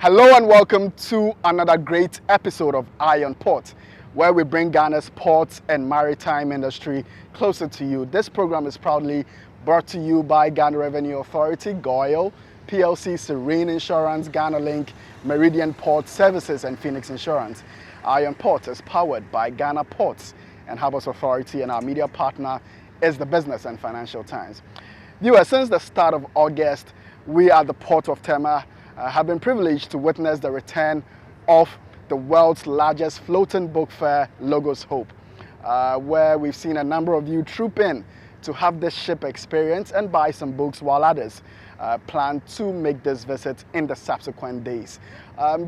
Hello and welcome to another great episode of Eye on Port, where we bring Ghana's ports and maritime industry closer to you. This program is proudly brought to you by Ghana Revenue Authority, Goil, PLC Serene Insurance, Ghana Link, Meridian Port Services, and Phoenix Insurance. Eye on Port is powered by Ghana Ports and Harbours Authority, and our media partner is the Business and Financial Times. Viewers, since the start of August, we at the Port of Tema have been privileged to witness the return of the world's largest floating book fair, Logos Hope, where we've seen a number of you troop in to have this ship experience and buy some books, while others plan to make this visit in the subsequent days.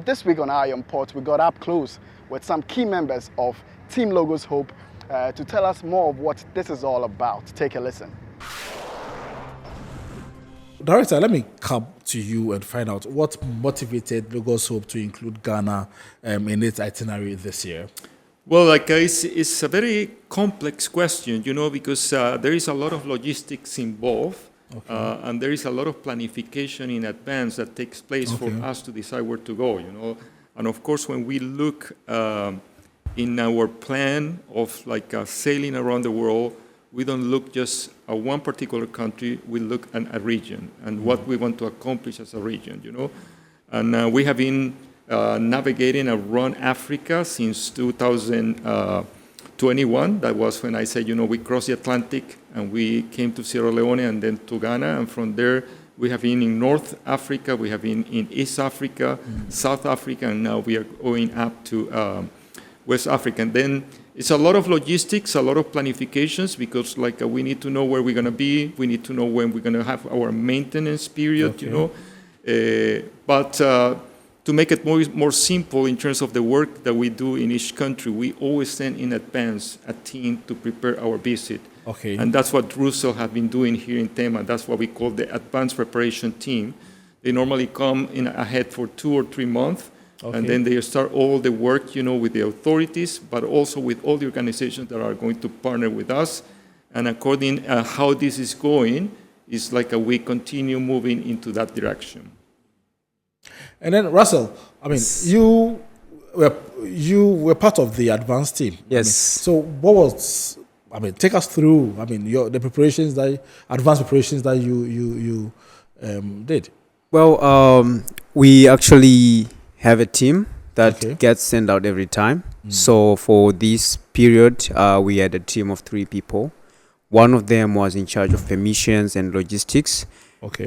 This week on Eye on Port, we got up close with some key members of Team Logos Hope to tell us more of what this is all about. Take a listen. Director, let me come to you and find out what motivated Logos Hope to include Ghana in its itinerary this year. Well, it's a very complex question, because there is a lot of logistics involved, and there is a lot of planification in advance that takes place for us to decide where to go, And of course, when we look in our plan of sailing around the world, we don't look just at one particular country, we look at a region and what we want to accomplish as a region, And we have been navigating around Africa since 2021. That was when I said, we crossed the Atlantic and we came to Sierra Leone and then to Ghana. And from there, we have been in North Africa, we have been in East Africa, South Africa, and now we are going up to West Africa. And then it's a lot of logistics, a lot of planifications, because we need to know where we're going to be. We need to know when we're going to have our maintenance period, But to make it more simple in terms of the work that we do in each country, we always send in advance a team to prepare our visit. And that's what Russell have been doing here in Tema. That's what we call the advanced preparation team. They normally come in ahead for 2 or 3 months. And then they start all the work, with the authorities, but also with all the organizations that are going to partner with us. And according how this is going, it's we continue moving into that direction. And then Russell, you were part of the advanced team. Yes. So what was? Take us through. The preparations advanced preparations that you did. Well, we actually have a team that gets sent out every time. So for this period, we had a team of 3 people. One of them was in charge of permissions and logistics.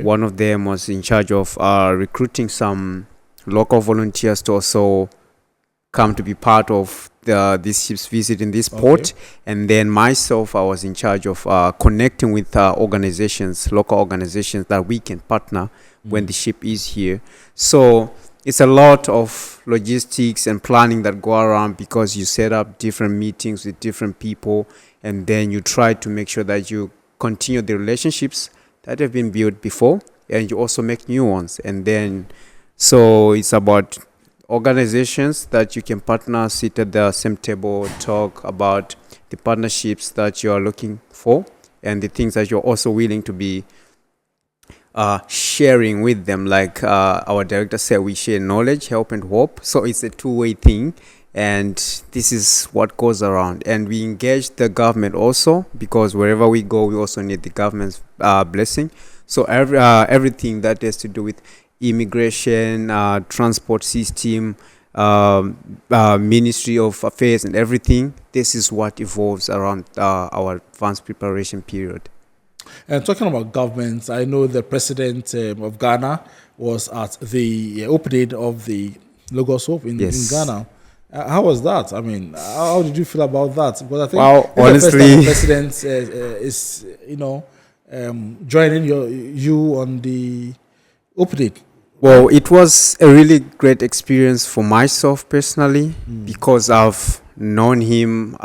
One of them was in charge of recruiting some local volunteers to also come to be part of this ship's visit in this port. And then myself, I was in charge of connecting with organizations, local organizations that we can partner when the ship is here. So it's a lot of logistics and planning that go around, because you set up different meetings with different people, and then you try to make sure that you continue the relationships that have been built before, and you also make new ones. And then, so it's about organizations that you can partner, sit at the same table, talk about the partnerships that you are looking for, and the things that you're also willing to be sharing with them. Our director said, we share knowledge, help, and hope. So it's a two-way thing, and this is what goes around. And we engage the government also, because wherever we go, we also need the government's blessing. So everything that has to do with immigration, transport system, Ministry of Affairs, and everything, this is what evolves around our advanced preparation period. And talking about governments, I know the president of Ghana was at the opening of the Logos Hope in Ghana. How was that? How did you feel about that? Because I think honestly, the president is, joining you on the opening. Well, it was a really great experience for myself personally, because I've known him.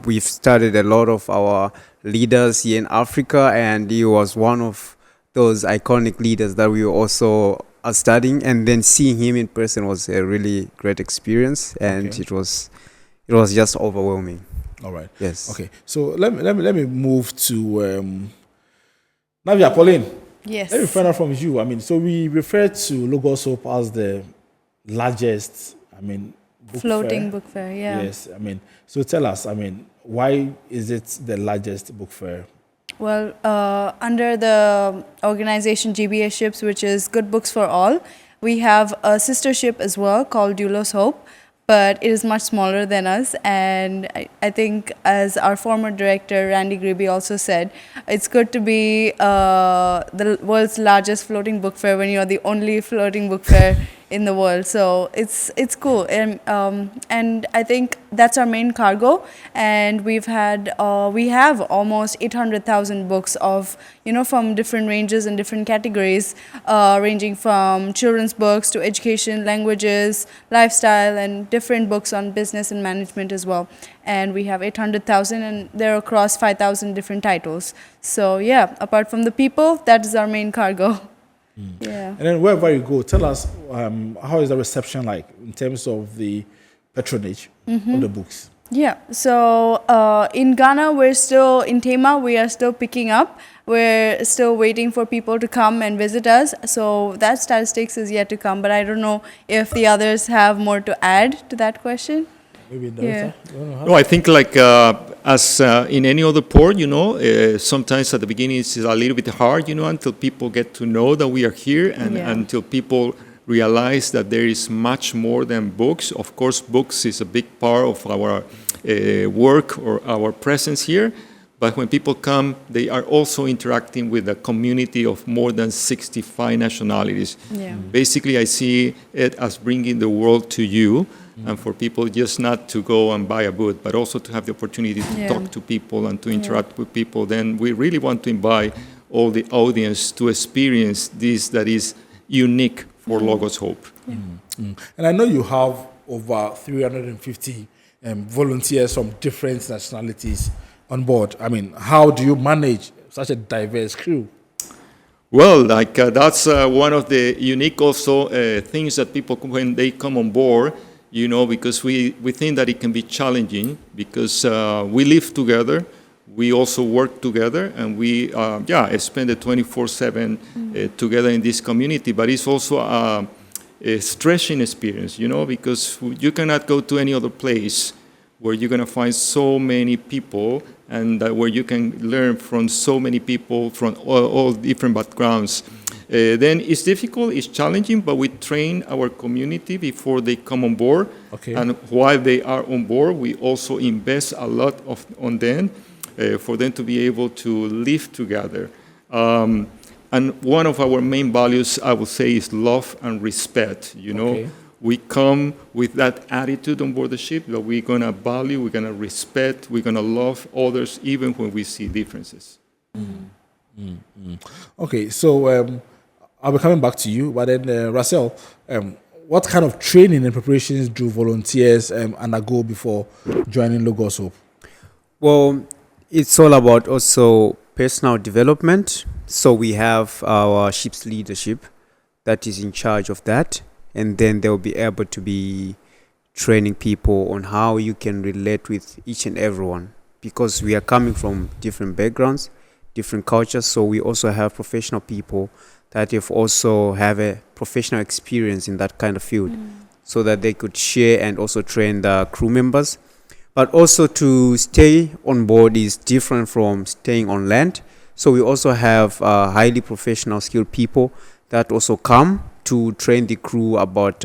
We've studied a lot of our leaders here in Africa, and he was one of those iconic leaders that we also are studying. And then seeing him in person was a really great experience, and it was just overwhelming. All right. Yes. Okay. So let me move to Navia, Pauline. Yes. Let me find out from you. So we refer to Logos Hope as the largest, book Floating fair. book fair, yeah. Yes, so tell us, why is it the largest book fair? Well, under the organization GBHA, which is Good Books for All, we have a sister ship as well called Doulos Hope, but it is much smaller than us. And I think, as our former director, Randy Gribby, also said, it's good to be the world's largest floating book fair when you're the only floating book fair in the world. So it's cool. And I think that's our main cargo. And we have almost 800,000 books of, from different ranges and different categories, ranging from children's books to education, languages, lifestyle, and different books on business and management as well. And we have 800,000, and they're across 5,000 different titles. So yeah, apart from the people, that is our main cargo. Yeah. And then wherever you go, tell us how is the reception like in terms of the patronage of the books? Yeah, so in Ghana, in Tema, we are still picking up. We're still waiting for people to come and visit us. So that statistics is yet to come, but I don't know if the others have more to add to that question. Maybe Yeah. No, I think as in any other port, sometimes at the beginning it's a little bit hard, until people get to know that we are here and until people realize that there is much more than books. Of course, books is a big part of our work or our presence here. But when people come, they are also interacting with a community of more than 65 nationalities. Yeah. Basically, I see it as bringing the world to you. And for people just not to go and buy a book, but also to have the opportunity to talk to people and to interact with people, then we really want to invite all the audience to experience this that is unique for Logos Hope. And I know you have over 350 volunteers from different nationalities on board. How do you manage such a diverse crew? Well, that's one of the unique also things that people, when they come on board, because we think that it can be challenging because we live together, we also work together, and we spend the 24/7 together in this community. But it's also a stretching experience, because you cannot go to any other place where you're going to find so many people and where you can learn from so many people from all different backgrounds. Then it's difficult, it's challenging, but we train our community before they come on board. Okay. And while they are on board, we also invest a lot on them for them to be able to live together. And one of our main values, I would say, is love and respect. Okay. We come with that attitude on board the ship that we're going to value, we're going to respect, we're going to love others even when we see differences. Okay, so I'll be coming back to you, but then Russell, what kind of training and preparations do volunteers undergo before joining Logos Hope? Well, it's all about also personal development. So we have our ship's leadership that is in charge of that. And then they'll be able to be training people on how you can relate with each and everyone. Because we are coming from different backgrounds, different cultures. So we also have professional people that also have a professional experience in that kind of field. So that they could share and also train the crew members. But also to stay on board is different from staying on land. So we also have highly professional skilled people that also come to train the crew about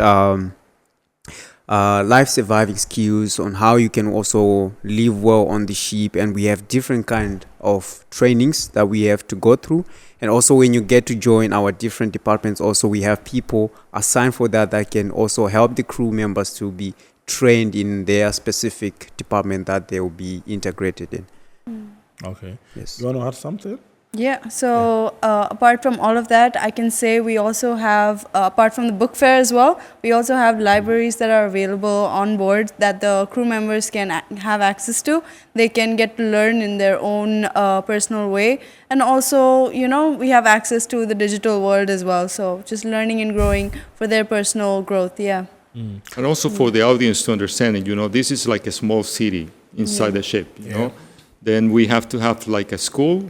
life surviving skills, on how you can also live well on the ship. And we have different kind of trainings that we have to go through. And also when you get to join our different departments, also we have people assigned for that can also help the crew members to be trained in their specific department that they will be integrated in. Okay. Yes. You want to add something? Yeah, so apart from all of that, I can say we also have, apart from the book fair as well, we also have libraries that are available on board that the crew members can have access to. They can get to learn in their own personal way. And also, we have access to the digital world as well. So just learning and growing for their personal growth, yeah. And also for the audience to understand it, this is like a small city inside the ship, you know. Then we have to have like a school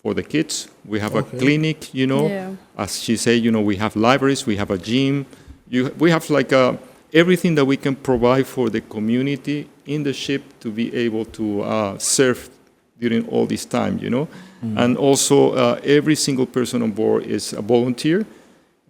for the kids. We have a clinic, Yeah. As she said, we have libraries, we have a gym, We have like everything that we can provide for the community in the ship to be able to serve during all this time, you know. And also every single person on board is a volunteer,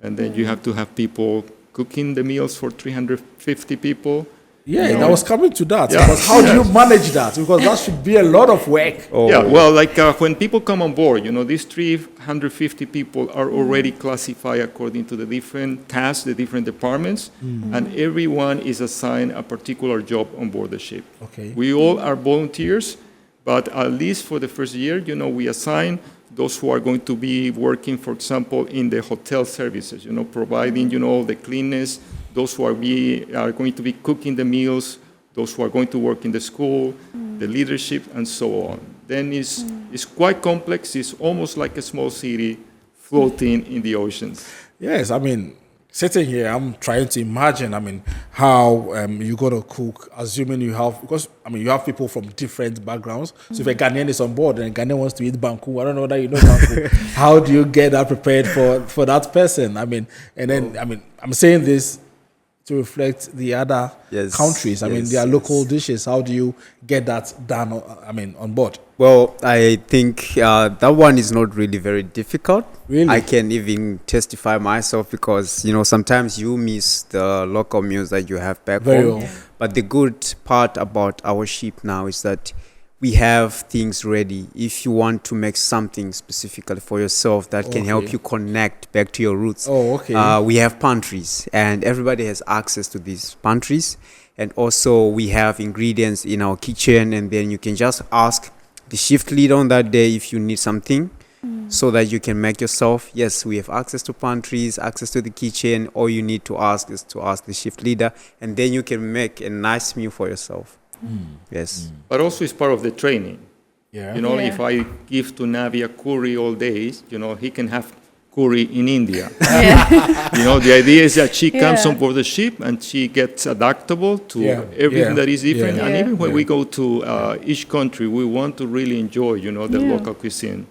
and then you have to have people cooking the meals for 350 people. Yeah, I was coming to that. Because how do you manage that? Because that should be a lot of work. Yeah, well, like when people come on board, you know, these 350 people are already classified according to the different tasks, the different departments, and everyone is assigned a particular job on board the ship. Okay. We all are volunteers, but at least for the first year, you know, we assign those who are going to be working, for example, in the hotel services, you know, providing, you know, the cleanness, those who are going to be cooking the meals, those who are going to work in the school, the leadership, and so on. Then it's quite complex. It's almost like a small city floating in the oceans. Yes, I mean, sitting here, I'm trying to imagine, I mean, how you're going to cook, assuming you have, because, I mean, you have people from different backgrounds. So if a Ghanaian is on board and a Ghanaian wants to eat banku, I don't know that you know banku. How do you get that prepared for that person? I mean, and then, I mean, I'm saying this to reflect the other countries. I mean, their local dishes. How do you get that done, I mean, on board? Well, I think that one is not really very difficult. Really? I can even testify myself because, you know, sometimes you miss the local meals that you have back home. But the good part about our ship now is that we have things ready. If you want to make something specifically for yourself that can help you connect back to your roots, we have pantries, and everybody has access to these pantries. And also we have ingredients in our kitchen, and then you can just ask the shift leader on that day if you need something so that you can make yourself. Yes, we have access to pantries, access to the kitchen. All you need to ask is to ask the shift leader, and then you can make a nice meal for yourself. Yes. But also it's part of the training. Yeah. You know, if I give to Navi a curry all day, you know, he can have curry in India. You know, the idea is that she comes on board the ship and she gets adaptable to everything that is different. And even when we go to each country, we want to really enjoy, you know, the local cuisine.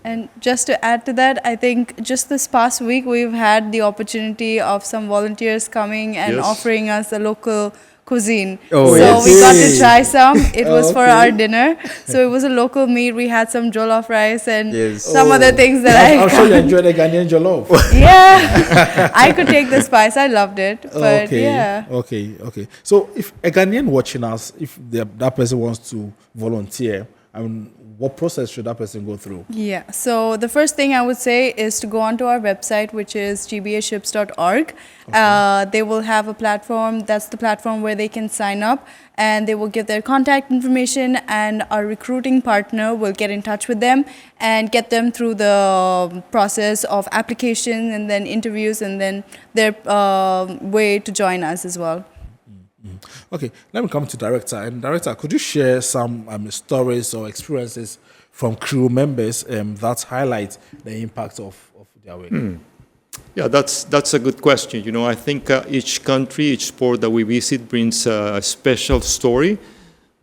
And just to add to that, I think just this past week, we've had the opportunity of some volunteers coming and offering us a local cuisine. We got to try some. It was for our dinner. So it was a local meat. We had some jollof rice and some other things that I'm sure you enjoyed the Ghanaian jollof. Yeah. I could take the spice. I loved it. But Okay. So if a Ghanaian watching us, if that person wants to volunteer, I mean, what process should that person go through? Yeah, so the first thing I would say is to go onto our website, which is gbaships.org. They will have a platform. That's the platform where they can sign up, and they will give their contact information, and our recruiting partner will get in touch with them and get them through the process of application and then interviews and then their way to join us as well. Okay, let me come to Director. And Director, could you share some stories or experiences from crew members that highlight the impact of their work? Yeah, that's a good question. You know, I think each country, each port that we visit brings a special story.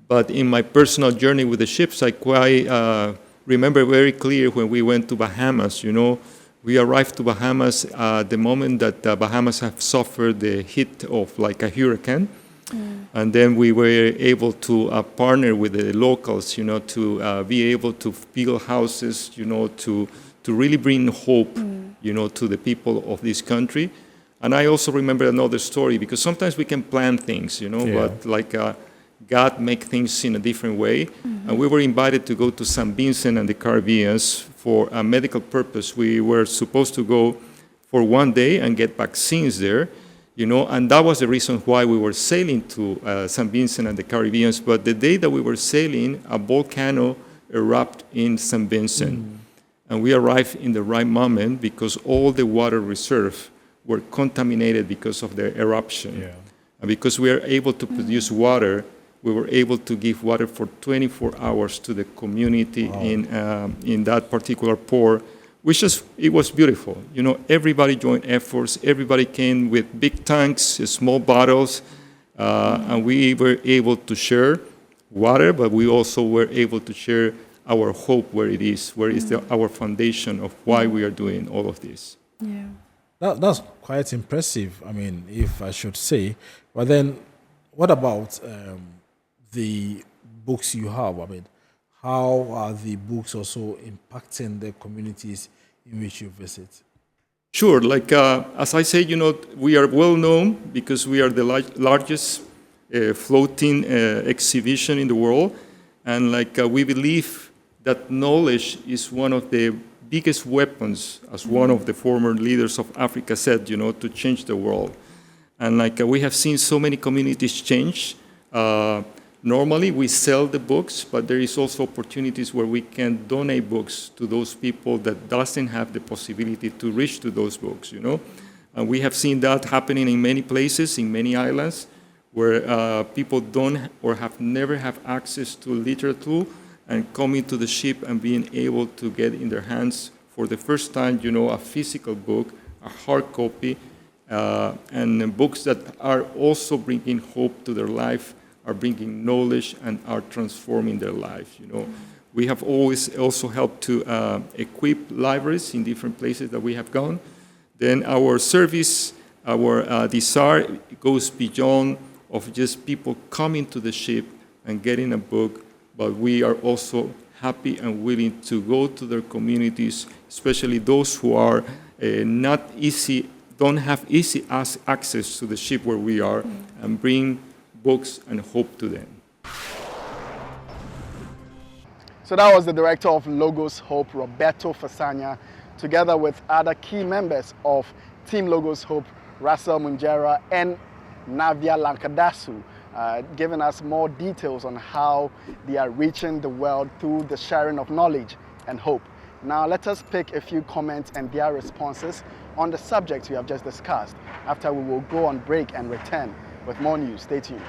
But in my personal journey with the ships, I quite remember very clear when we went to Bahamas. You know, we arrived to Bahamas the moment that Bahamas have suffered the hit of like a hurricane. And then we were able to partner with the locals, you know, to be able to build houses, you know, to really bring hope, you know, to the people of this country. And I also remember another story, because sometimes we can plan things, you know, but like God make things in a different way. And we were invited to go to St. Vincent and the Caribbean for a medical purpose. We were supposed to go for one day and get vaccines there. You know, and that was the reason why we were sailing to St. Vincent and the Caribbean. But the day that we were sailing, a volcano erupted in St. Vincent. And we arrived in the right moment because all the water reserves were contaminated because of the eruption. And because we are able to produce water, we were able to give water for 24 hours to the community in that particular port. It was beautiful. You know, everybody joined efforts. Everybody came with big tanks, small bottles, and we were able to share water, but we also were able to share our hope where it is our foundation of why we are doing all of this. That's quite impressive. I mean, if I should say. But then, what about the books you have? I mean, how are the books also impacting the communities in which you visit? Sure. Like as I say, we are well known because we are the largest floating exhibition in the world, and we believe that knowledge is one of the biggest weapons, as one of the former leaders of Africa said, to change the world. And we have seen so many communities change. Normally we sell the books, but there is also opportunities where we can donate books to those people that doesn't have the possibility to reach to those books, And we have seen that happening in many places, in many islands, where people don't or have never have access to literature, and coming to the ship and being able to get in their hands for the first time, a physical book, a hard copy, and books that are also bringing hope to their life, are bringing knowledge, and are transforming their life. We have always also helped to equip libraries in different places that we have gone. Then our service, our desire goes beyond of just people coming to the ship and getting a book, but we are also happy and willing to go to their communities, especially those who are don't have easy access to the ship where we are, and bring books and hope to them. So that was the director of Logos Hope, Roberto Fasanya, together with other key members of Team Logos Hope, Russell Munjera and Navia Lankadasu, giving us more details on how they are reaching the world through the sharing of knowledge and hope. Now let us pick a few comments and their responses on the subjects we have just discussed. After we will go on break and return with more news. Stay tuned.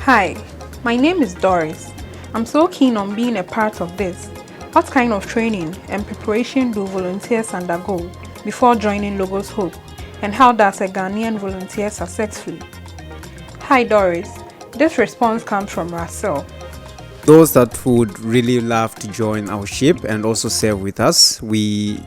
Hi, my name is Doris. I'm so keen on being a part of this. What kind of training and preparation do volunteers undergo before joining Logos Hope? And how does a Ghanaian volunteer successfully? Hi Doris, this response comes from Russell. Those that would really love to join our ship and also serve with us, we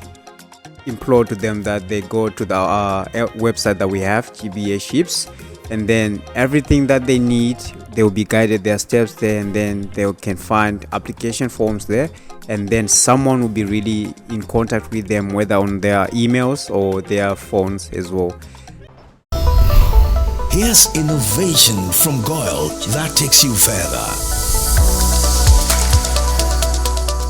implore to them that they go to our website that we have, GBA Ships, and then everything that they need, they will be guided their steps there, and then they can find application forms there, and then someone will be really in contact with them, whether on their emails or their phones as well. Here's innovation from Goil that takes you further.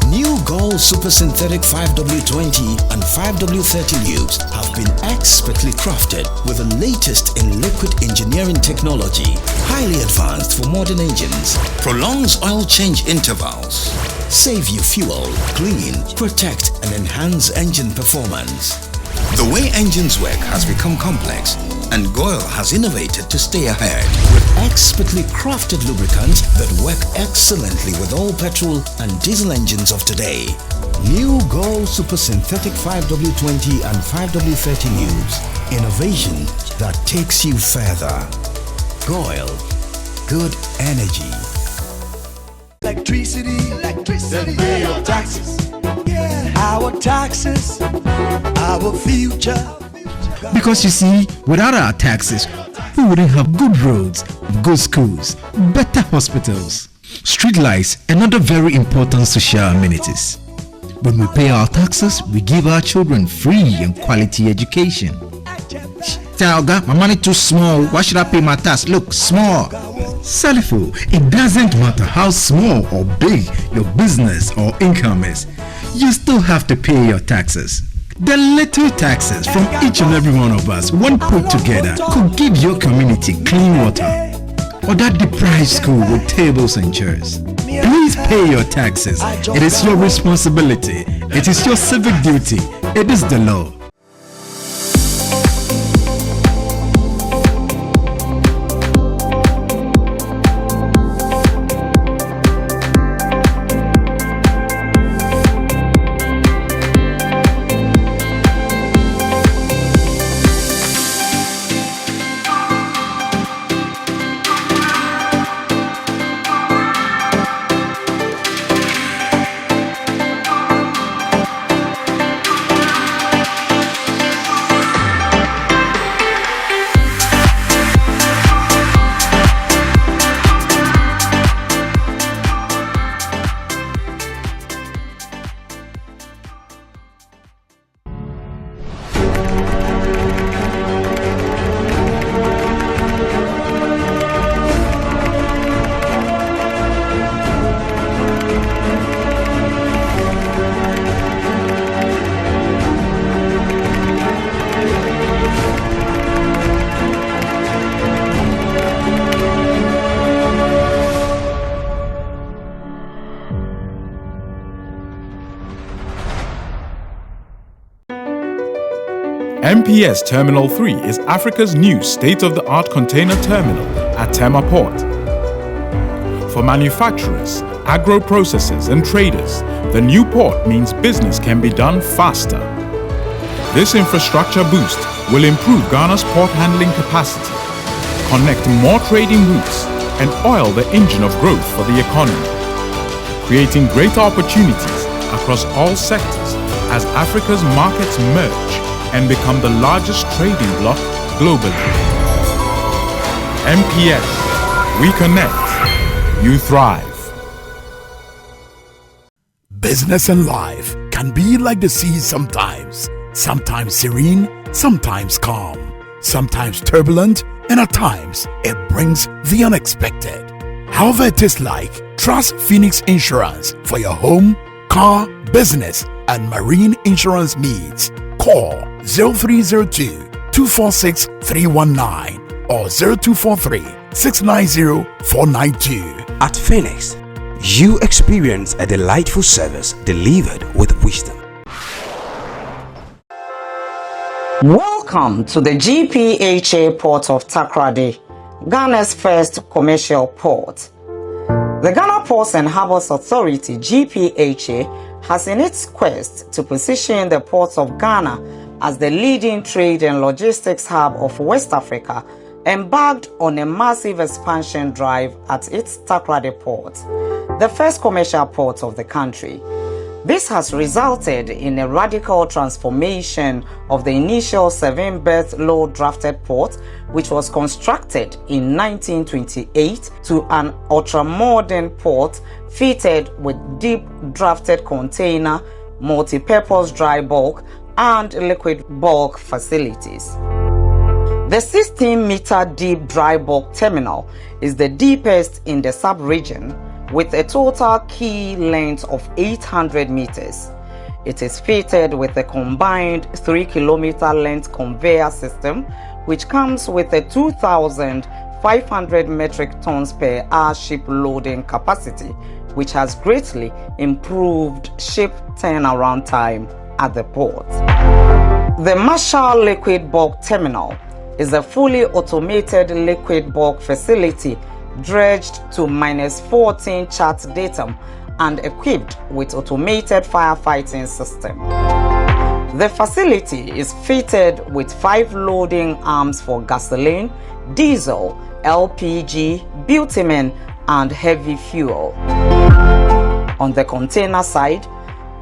New Goil Super Synthetic 5W20 and 5W30 lubes have been expertly crafted with the latest in liquid engineering technology, highly advanced for modern engines, prolongs oil change intervals, save you fuel, clean, protect and enhance engine performance. The way engines work has become complex, and Goil has innovated to stay ahead with expertly crafted lubricants that work excellently with all petrol and diesel engines of today. New Goil Super Synthetic 5W20 and 5W30 lubes. Innovation that takes you further. Goil. Good energy. Electricity, then pay your taxes. Yeah. Our taxes, our future. Because you see, without our taxes, we wouldn't have good roads, good schools, better hospitals, street lights, and other very important social amenities. When we pay our taxes, we give our children free and quality education. Talga, my money too small. Why should I pay my tax? Look, small. Salifo, it doesn't matter how small or big your business or income is, you still have to pay your taxes. The little taxes from each and every one of us, when put together, could give your community clean water or that deprived school with tables and chairs. Please pay your taxes. It is your responsibility. It is your civic duty. It is the law. MPS Terminal 3 is Africa's new state-of-the-art container terminal at Tema Port. For manufacturers, agro-processors and traders, the new port means business can be done faster. This infrastructure boost will improve Ghana's port handling capacity, connect more trading routes, and oil the engine of growth for the economy, creating greater opportunities across all sectors as Africa's markets merge and become the largest trading bloc globally. MPS, we connect, you thrive. Business and life can be like the sea sometimes. Sometimes serene, sometimes calm, sometimes turbulent, and at times it brings the unexpected. However it is like, trust Phoenix Insurance for your home, car, business, and marine insurance needs. Call 0302-246-319 or 0243-690-492. At Phoenix, you experience a delightful service delivered with wisdom. Welcome to the GPHA port of Takoradi, Ghana's first commercial port. The Ghana Ports and Harbours Authority-GPHA has in its quest to position the ports of Ghana as the leading trade and logistics hub of West Africa, embarked on a massive expansion drive at its Takoradi Port, the first commercial port of the country. This has resulted in a radical transformation of the initial 7-berth low-drafted port, which was constructed in 1928, to an ultra-modern port fitted with deep drafted container, multi-purpose dry bulk, and liquid bulk facilities. The 16-meter deep dry bulk terminal is the deepest in the sub-region, with a total quay length of 800 meters. It is fitted with a combined 3-kilometer length conveyor system, which comes with a 2,500 metric tons per hour ship loading capacity, which has greatly improved ship turnaround time at the port. The Marshall Liquid Bulk Terminal is a fully automated liquid bulk facility dredged to -14 chart datum and equipped with automated firefighting system. The facility is fitted with 5 loading arms for gasoline, diesel, LPG, bitumen, and heavy fuel. On the container side,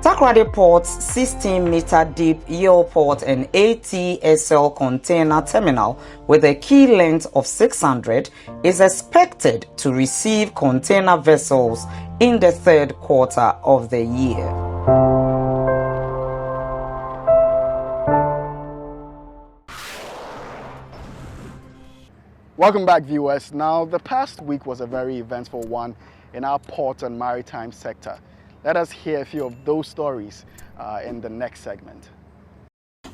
Takoradi Port's 16-meter deep Yield-Port and ATSL container terminal with a quay length of 600 is expected to receive container vessels in the third quarter of the year. Welcome back, viewers. Now, the past week was a very eventful one in our port and maritime sector. Let us hear a few of those stories in the next segment.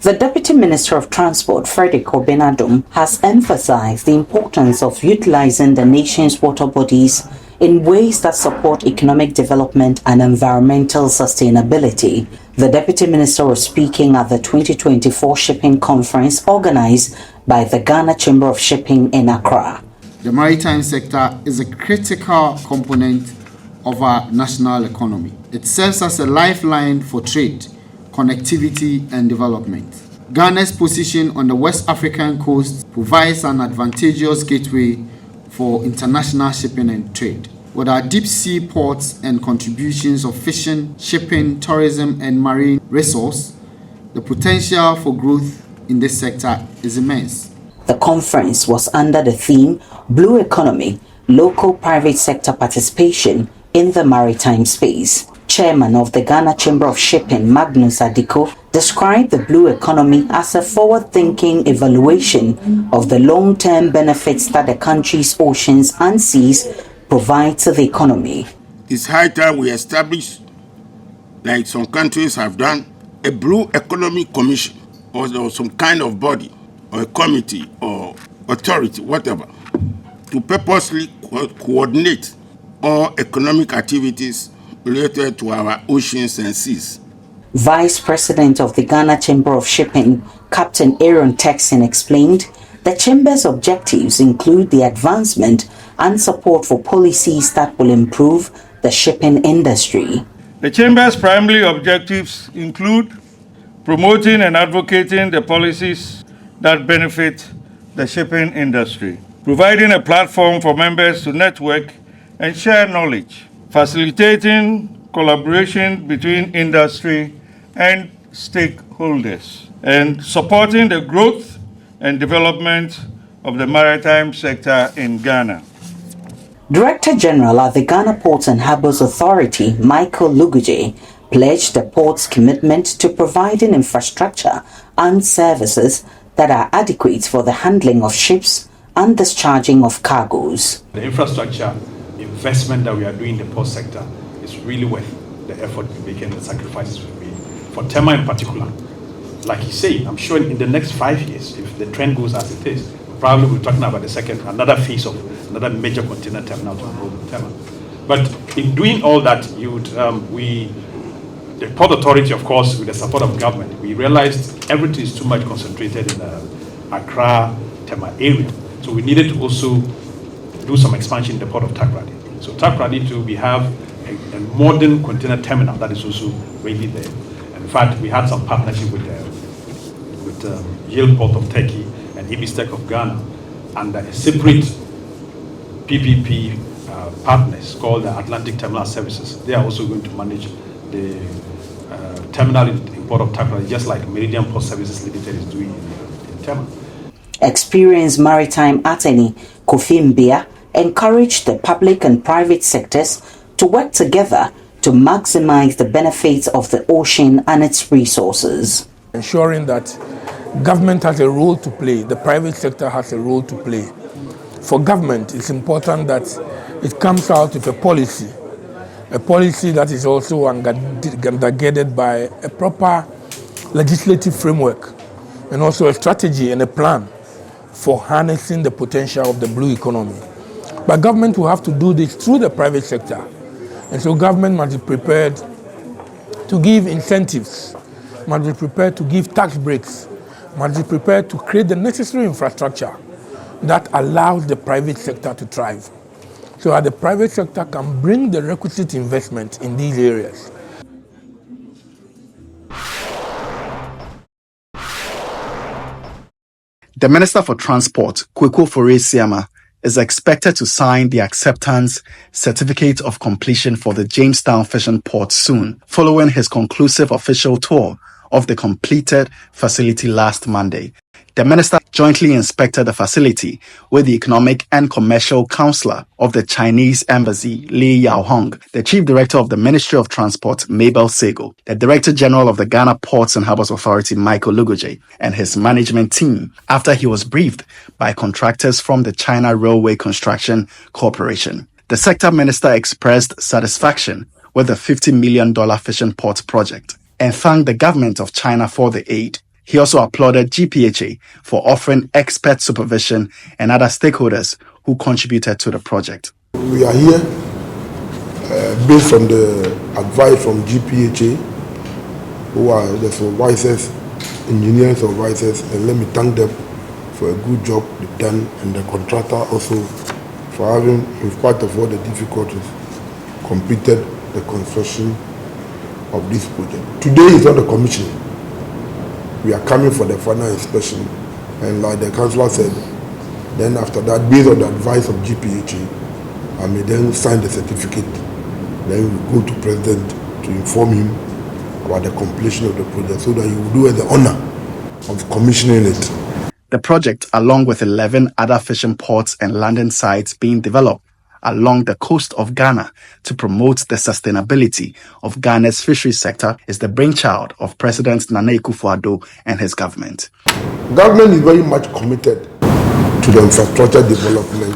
The Deputy Minister of Transport, Frederick Obenadum, has emphasized the importance of utilizing the nation's water bodies in ways that support economic development and environmental sustainability. The Deputy Minister was speaking at the 2024 Shipping Conference organized by the Ghana Chamber of Shipping in Accra. The maritime sector is a critical component of our national economy. It serves as a lifeline for trade, connectivity, and development. Ghana's position on the West African coast provides an advantageous gateway for international shipping and trade. With our deep sea ports and contributions of fishing, shipping, tourism, and marine resource, the potential for growth in this sector is immense. The conference was under the theme Blue Economy, Local Private Sector Participation in the Maritime Space. Chairman of the Ghana Chamber of Shipping, Magnus Adiko, described the blue economy as a forward-thinking evaluation of the long-term benefits that the country's oceans and seas provide to the economy. It's high time we establish, like some countries have done, a blue economy commission or some kind of body or a committee or authority, whatever, to purposely coordinate all economic activities related to our oceans and seas. Vice President of the Ghana Chamber of Shipping, Captain Aaron Texan, explained the Chamber's objectives include the advancement and support for policies that will improve the shipping industry. The Chamber's primary objectives include promoting and advocating the policies that benefit the shipping industry, providing a platform for members to network and share knowledge, facilitating collaboration between industry and stakeholders, and supporting the growth and development of the maritime sector in Ghana. Director General at the Ghana Ports and Harbours Authority, Michael Luguje, pledged the port's commitment to providing infrastructure and services that are adequate for the handling of ships and discharging of cargoes. The infrastructure investment that we are doing in the port sector is really worth the effort we make and the sacrifices we made. For Tema in particular, like he said, I'm sure in the next 5 years, if the trend goes as it is, probably we're talking about another phase of another major container terminal to grow in Tema. But in doing all that, the Port Authority, of course, with the support of government, we realized everything is too much concentrated in the Accra, Tema area. So we needed to also do some expansion in the Port of Takoradi. So Takoradi too, we have a modern container terminal that is also really there. In fact, we had some partnership with Yale Port of Turkey and Ibis-Tech of Ghana, and a separate PPP partners called the Atlantic Terminal Services. They are also going to manage the terminal in Port of Takoradi, just like Meridian Port Services Limited is doing in Tema. Experienced maritime attorney Kofi Mbia encouraged the public and private sectors to work together to maximize the benefits of the ocean and its resources. Ensuring that government has a role to play, the private sector has a role to play. For government, it's important that it comes out with a policy that is also undergirded by a proper legislative framework and also a strategy and a plan for harnessing the potential of the blue economy. But government will have to do this through the private sector. And so government must be prepared to give incentives, must be prepared to give tax breaks, must be prepared to create the necessary infrastructure that allows the private sector to thrive, so that the private sector can bring the requisite investment in these areas. The Minister for Transport, Kweku Fore-Siama, is expected to sign the acceptance certificate of completion for the Jamestown fishing port soon, following his conclusive official tour of the completed facility last Monday. The minister jointly inspected the facility with the Economic and Commercial Counselor of the Chinese Embassy, Li Yaohong, the Chief Director of the Ministry of Transport, Mabel Sego, the Director General of the Ghana Ports and Harbours Authority, Michael Luguje, and his management team, after he was briefed by contractors from the China Railway Construction Corporation. The sector minister expressed satisfaction with the $50 million fishing port project and thanked the government of China for the aid. He also applauded GPHA for offering expert supervision and other stakeholders who contributed to the project. We are here based on the advice from GPHA, who are the supervisors, engineers supervisors, and let me thank them for a good job they've done, and the contractor also for having, in spite of all the difficulties, completed the construction of this project. Today is not the commissioning. We are coming for the final inspection, and like the councillor said, then after that, based on the advice of GPHA, I may then sign the certificate. Then we go to President to inform him about the completion of the project, so that he will do us the honor of commissioning it. The project, along with 11 other fishing ports and landing sites being developed along the coast of Ghana to promote the sustainability of Ghana's fisheries sector, is the brainchild of President Nana Akufo-Addo and his government. Government is very much committed to the infrastructure development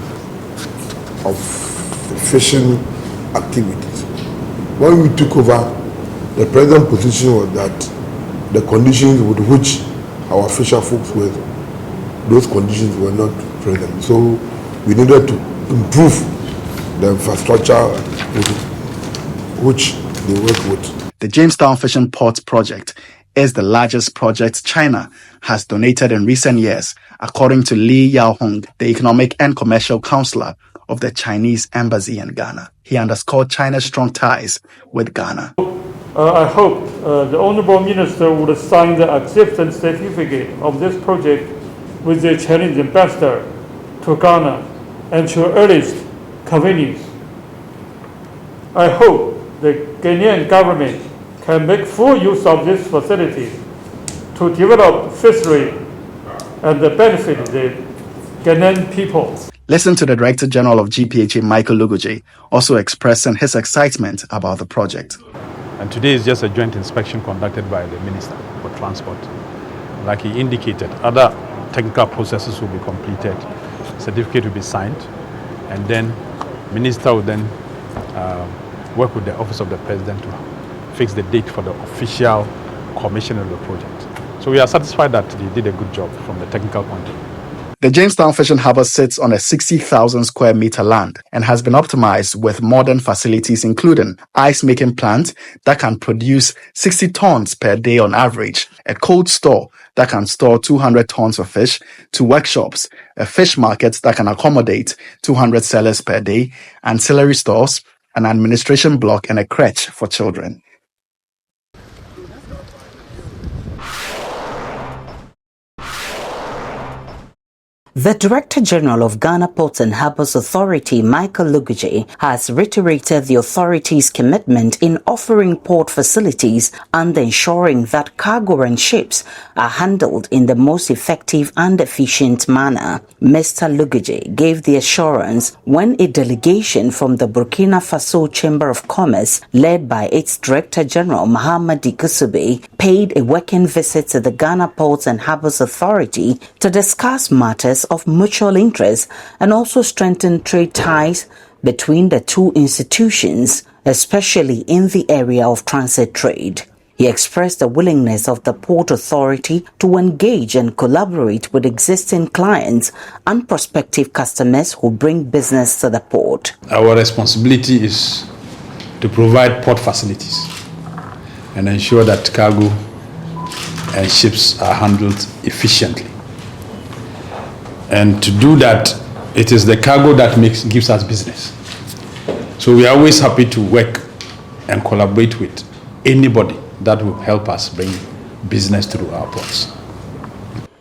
of the fishing activities. When we took over, the present position was that the conditions with which our fisher folks were, those conditions were not present. So we needed to improve the infrastructure with which they work with. The Jamestown Fishing Port project is the largest project China has donated in recent years, according to Li Yaohong, the Economic and Commercial Counselor of the Chinese Embassy in Ghana. He underscored China's strong ties with Ghana. I hope the Honorable Minister would sign the acceptance certificate of this project with the Chinese ambassador to Ghana and to earliest convenience. I hope the Ghanaian government can make full use of this facility to develop fishery and benefit the Ghanaian people. Listen to the Director General of GPHA, Michael Luguje, also expressing his excitement about the project. And today is just a joint inspection conducted by the Minister for Transport. Like he indicated, other technical processes will be completed, certificate will be signed, and then Minister will then work with the Office of the President to fix the date for the official commission of the project. So we are satisfied that they did a good job from the technical point of view. The Jamestown Fishing Harbour sits on a 60,000 square meter land and has been optimized with modern facilities including ice-making plant that can produce 60 tons per day on average, a cold store that can store 200 tons of fish, 2 workshops, a fish market that can accommodate 200 sellers per day, ancillary stores, an administration block and a crèche for children. The Director General of Ghana Ports and Harbours Authority, Michael Luguje, has reiterated the authority's commitment in offering port facilities and ensuring that cargo and ships are handled in the most effective and efficient manner. Mr. Luguje gave the assurance when a delegation from the Burkina Faso Chamber of Commerce, led by its Director General Mahamadi Kusube, paid a working visit to the Ghana Ports and Harbours Authority to discuss matters of mutual interest and also strengthen trade ties between the two institutions, especially in the area of transit trade. He expressed the willingness of the Port Authority to engage and collaborate with existing clients and prospective customers who bring business to the port. Our responsibility is to provide port facilities and ensure that cargo and ships are handled efficiently. And to do that, it is the cargo that gives us business. So we are always happy to work and collaborate with anybody that will help us bring business through our ports.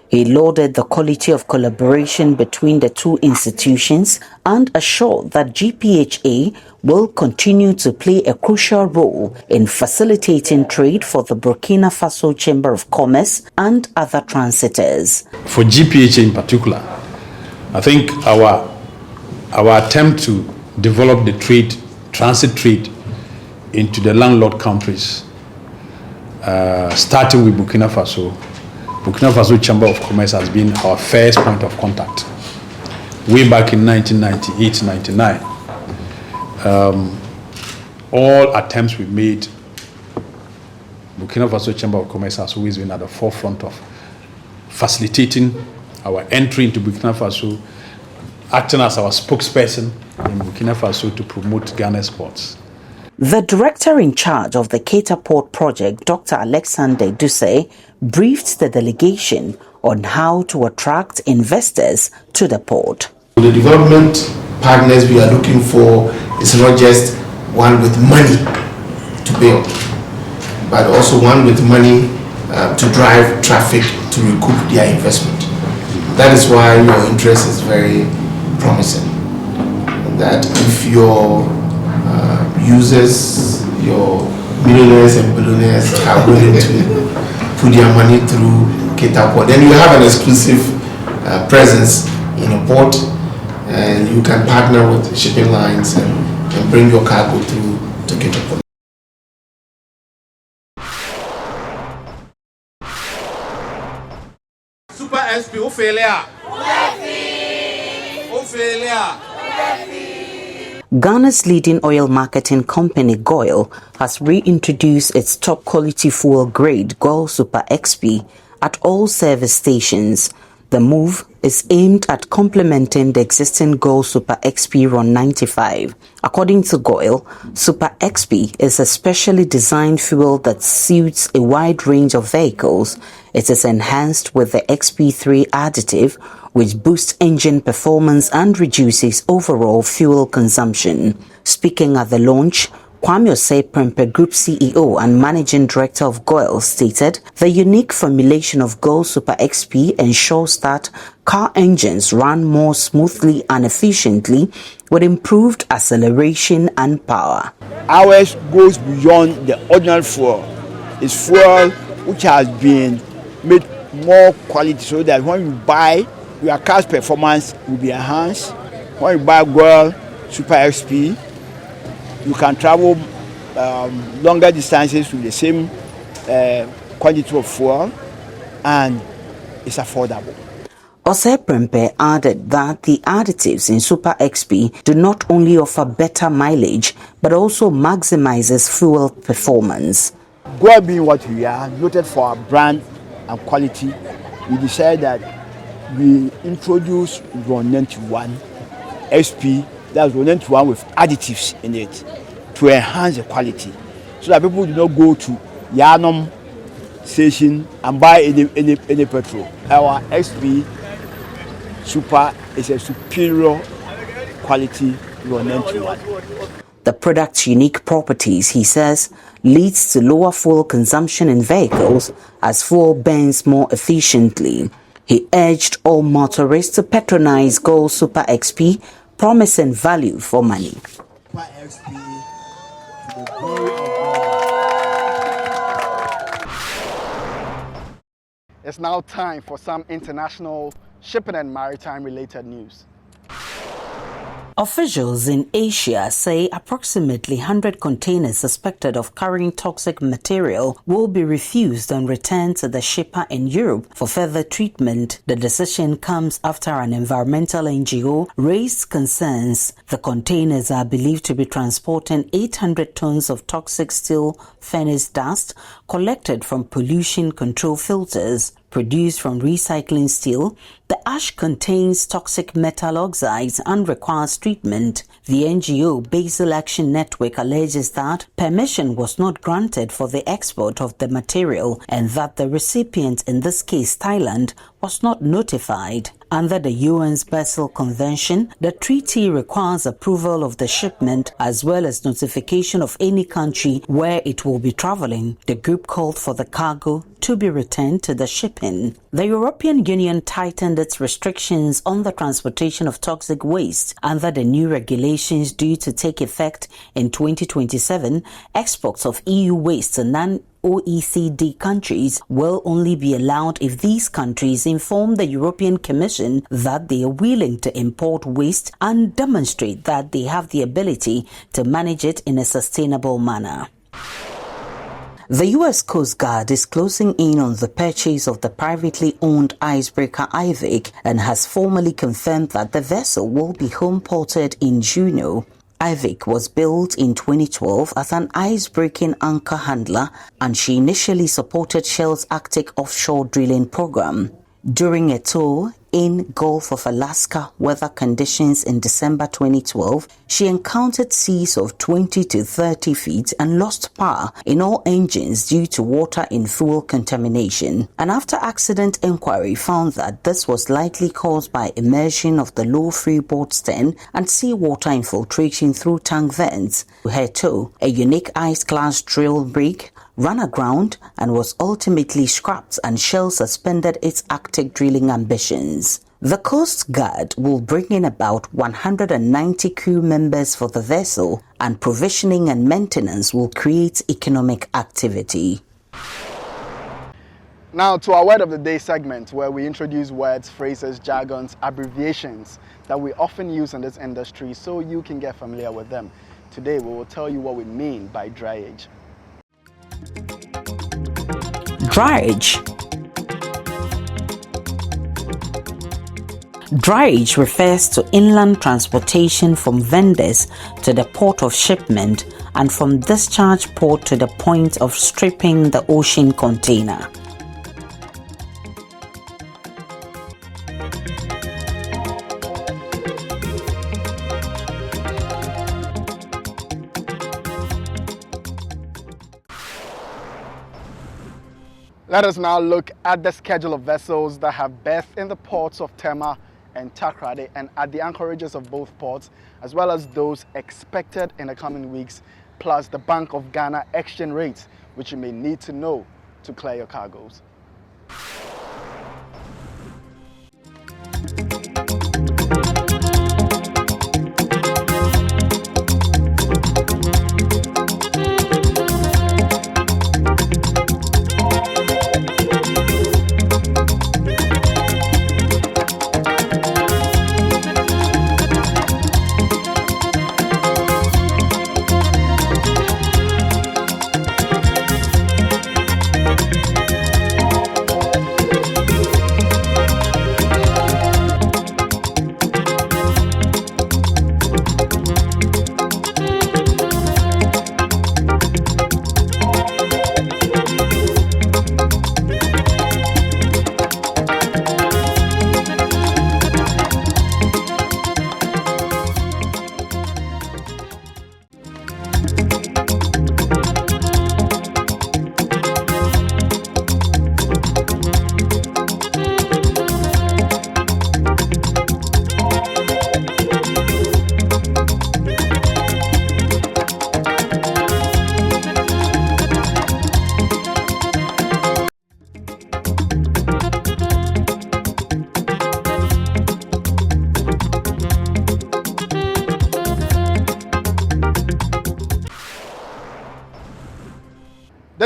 He lauded the quality of collaboration between the two institutions and assured that GPHA will continue to play a crucial role in facilitating trade for the Burkina Faso Chamber of Commerce and other transitors. For GPHA in particular, I think our attempt to develop the transit trade into the landlord countries, starting with Burkina Faso. Burkina Faso Chamber of Commerce has been our first point of contact way back in 1998-99. All attempts we made, Burkina Faso Chamber of Commerce has always been at the forefront of facilitating our entry into Burkina Faso, acting as our spokesperson in Burkina Faso to promote Ghana's ports. The director in charge of the Keita Port project, Dr. Alexander Duse, briefed the delegation on how to attract investors to the port. The development partners we are looking for is not just one with money to build, but also one with money to drive traffic to recoup their investment. That is why your interest is very promising. That if your users, your millionaires and billionaires are willing to put their money through Keita Port, then you have an exclusive presence in a port, and you can partner with shipping lines and bring your cargo through to Keita Port. Super SP, Ophelia. Ghana's leading oil marketing company, Goil, has reintroduced its top quality fuel grade Goil Super XP at all service stations. The move is aimed at complementing the existing Goil Super XP Run 95. According to Goil, Super XP is a specially designed fuel that suits a wide range of vehicles. It is enhanced with the XP3 additive, which boosts engine performance and reduces overall fuel consumption. Speaking at the launch, Kwame Prempe Group CEO and Managing Director of Goil stated the unique formulation of Goil Super XP ensures that car engines run more smoothly and efficiently with improved acceleration and power. Ours goes beyond the ordinary fuel. It's fuel which has been made more quality so that when you buy, your car's performance will be enhanced. When you buy Goil Super XP, you can travel longer distances with the same quantity of fuel, and it's affordable. Prempe added that the additives in Super XP do not only offer better mileage, but also maximizes fuel performance. Goil being what we are, noted for our brand and quality, we decided that we introduce Run 91 XP. That's Run 91 with additives in it to enhance the quality, so that people do not go to Yanum station and buy any petrol. Our XP Super is a superior quality Run 91. The product's unique properties, he says, leads to lower fuel consumption in vehicles as fuel burns more efficiently. He urged all motorists to patronize Goil Super XP, promising value for money. It's now time for some international shipping and maritime related news. Officials in Asia say approximately 100 containers suspected of carrying toxic material will be refused and returned to the shipper in Europe for further treatment. The decision comes after an environmental NGO raised concerns. The containers are believed to be transporting 800 tons of toxic steel furnace dust collected from pollution control filters. Produced from recycling steel, the ash contains toxic metal oxides and requires treatment. The NGO Basil Action Network alleges that permission was not granted for the export of the material and that the recipient, in this case Thailand, was not notified. Under the UN's Basel Convention, the treaty requires approval of the shipment as well as notification of any country where it will be traveling. The group called for the cargo to be returned to the shipping. The European Union tightened its restrictions on the transportation of toxic waste under the new regulations due to take effect in 2027. Exports of EU waste to non-OECD countries will only be allowed if these countries inform the European Commission that they are willing to import waste and demonstrate that they have the ability to manage it in a sustainable manner. The U.S. Coast Guard is closing in on the purchase of the privately owned icebreaker Ivik and has formally confirmed that the vessel will be home-ported in Juneau. Ivik was built in 2012 as an ice-breaking anchor handler, and she initially supported Shell's Arctic offshore drilling program. During a tour in Gulf of Alaska weather conditions in December 2012, she encountered seas of 20 to 30 feet and lost power in all engines due to water in fuel contamination. An after-accident inquiry found that this was likely caused by immersion of the low freeboard stern and seawater infiltration through tank vents. Her tow, a unique ice-class drill rig, ran aground and was ultimately scrapped, and Shell suspended its Arctic drilling ambitions. The Coast Guard will bring in about 190 crew members for the vessel, and provisioning and maintenance will create economic activity. Now to our Word of the Day segment, where we introduce words, phrases, jargons, abbreviations that we often use in this industry so you can get familiar with them. Today we will tell you what we mean by dryage. Dryage. Dryage refers to inland transportation from vendors to the port of shipment and from discharge port to the point of stripping the ocean container. Let us now look at the schedule of vessels that have berthed in the ports of Tema and Takoradi and at the anchorages of both ports, as well as those expected in the coming weeks, plus the Bank of Ghana exchange rates, which you may need to know to clear your cargoes.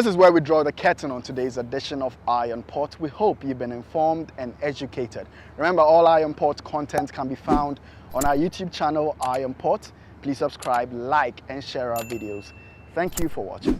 This is where we draw the curtain on today's edition of Iron Port. We hope you've been informed and educated. Remember, all Iron Port content can be found on our YouTube channel, Iron Port. Please subscribe, like, and share our videos. Thank you for watching.